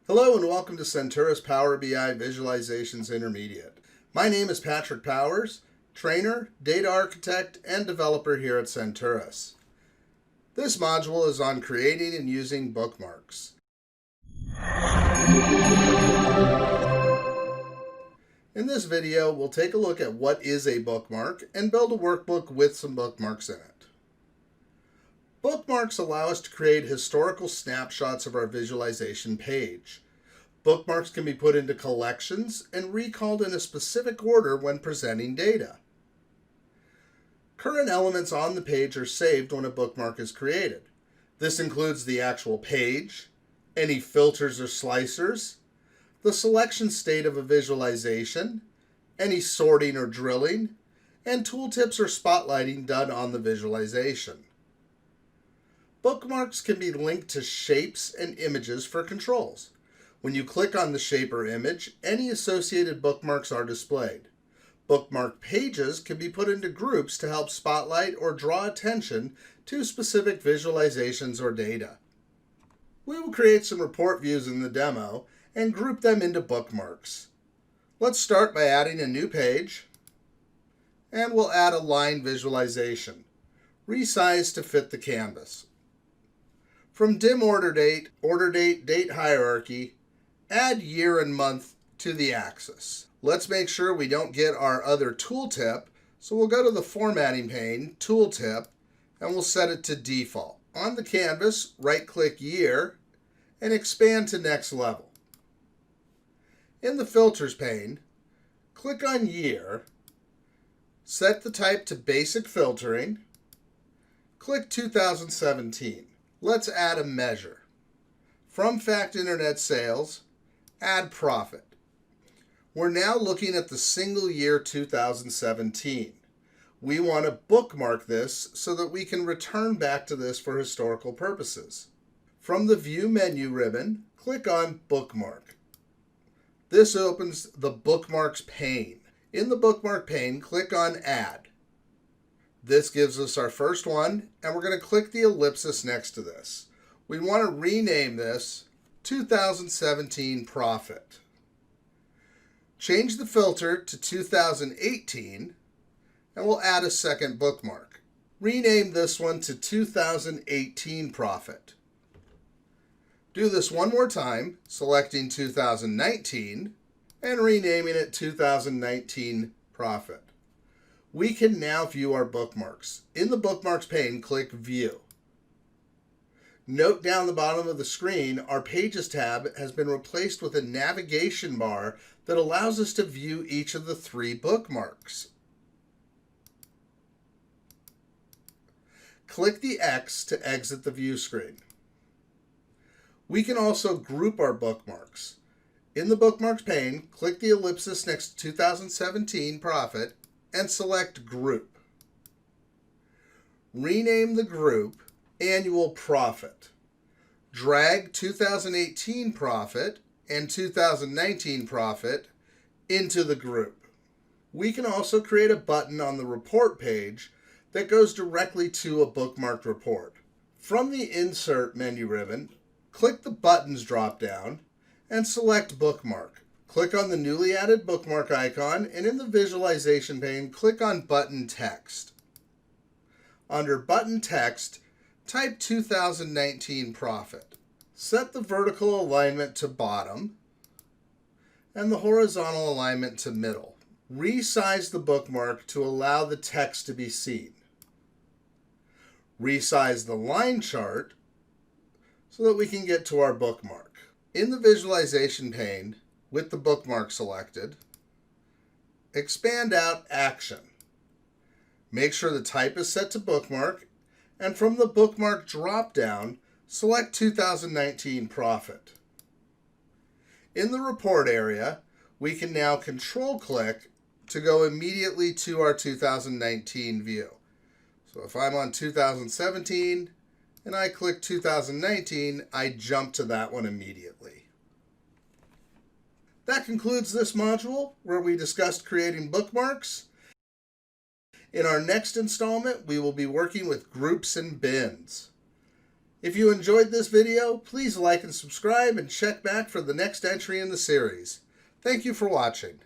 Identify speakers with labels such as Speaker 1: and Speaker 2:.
Speaker 1: Hello and welcome to Senturus Power BI Visualizations Intermediate. My name is Patrick Powers, trainer, data architect, and developer here at Senturus. This module is on creating and using bookmarks. In this video, we'll take a look at what is a bookmark and build a workbook with some bookmarks in it. Bookmarks allow us to create historical snapshots of our visualization page. Bookmarks can be put into collections and recalled in a specific order when presenting data. Current elements on the page are saved when a bookmark is created. This includes the actual page, any filters or slicers, the selection state of a visualization, any sorting or drilling, and tooltips or spotlighting done on the visualization. Bookmarks can be linked to shapes and images for controls. When you click on the shape or image, any associated bookmarks are displayed. Bookmark pages can be put into groups to help spotlight or draw attention to specific visualizations or data. We will create some report views in the demo and group them into bookmarks. Let's start by adding a new page, and we'll add a line visualization, resize to fit the canvas. From dim order date, date hierarchy, add year and month to the axis. Let's make sure we don't get our other tooltip, so we'll go to the formatting pane, tooltip, and we'll set it to default. On the canvas, right-click year, and expand to next level. In the filters pane, click on year, set the type to basic filtering, click 2017. Let's add a measure. From Fact Internet Sales, add profit. We're now looking at the single year 2017. We want to bookmark this so that we can return back to this for historical purposes. From the View menu ribbon, click on Bookmark. This opens the Bookmarks pane. In the Bookmark pane, click on Add. This gives us our first one, and we're going to click the ellipsis next to this. We want to rename this 2017 Profit. Change the filter to 2018, and we'll add a second bookmark. Rename this one to 2018 Profit. Do this one more time, selecting 2019, and renaming it 2019 Profit. We can now view our bookmarks. In the Bookmarks pane, click View. Note down the bottom of the screen, our Pages tab has been replaced with a navigation bar that allows us to view each of the 3 bookmarks. Click the X to exit the view screen. We can also group our bookmarks. In the Bookmarks pane, click the ellipsis next to 2017 Profit and select Group. Rename the group Annual Profit. Drag 2018 Profit and 2019 Profit into the group. We can also create a button on the report page that goes directly to a bookmarked report. From the Insert menu ribbon, click the Buttons drop-down and select Bookmark. Click on the newly added bookmark icon, and in the visualization pane, click on Button Text. Under Button Text, type 2019 Profit. Set the vertical alignment to bottom and the horizontal alignment to middle. Resize the bookmark to allow the text to be seen. Resize the line chart so that we can get to our bookmark. In the visualization pane, with the bookmark selected, expand out Action. Make sure the type is set to bookmark, and from the bookmark drop-down, select 2019 Profit. In the report area, we can now control-click to go immediately to our 2019 view. So if I'm on 2017 and I click 2019, I jump to that one immediately. That concludes this module where we discussed creating bookmarks. In our next installment, we will be working with groups and bins. If you enjoyed this video, please like and subscribe and check back for the next entry in the series. Thank you for watching.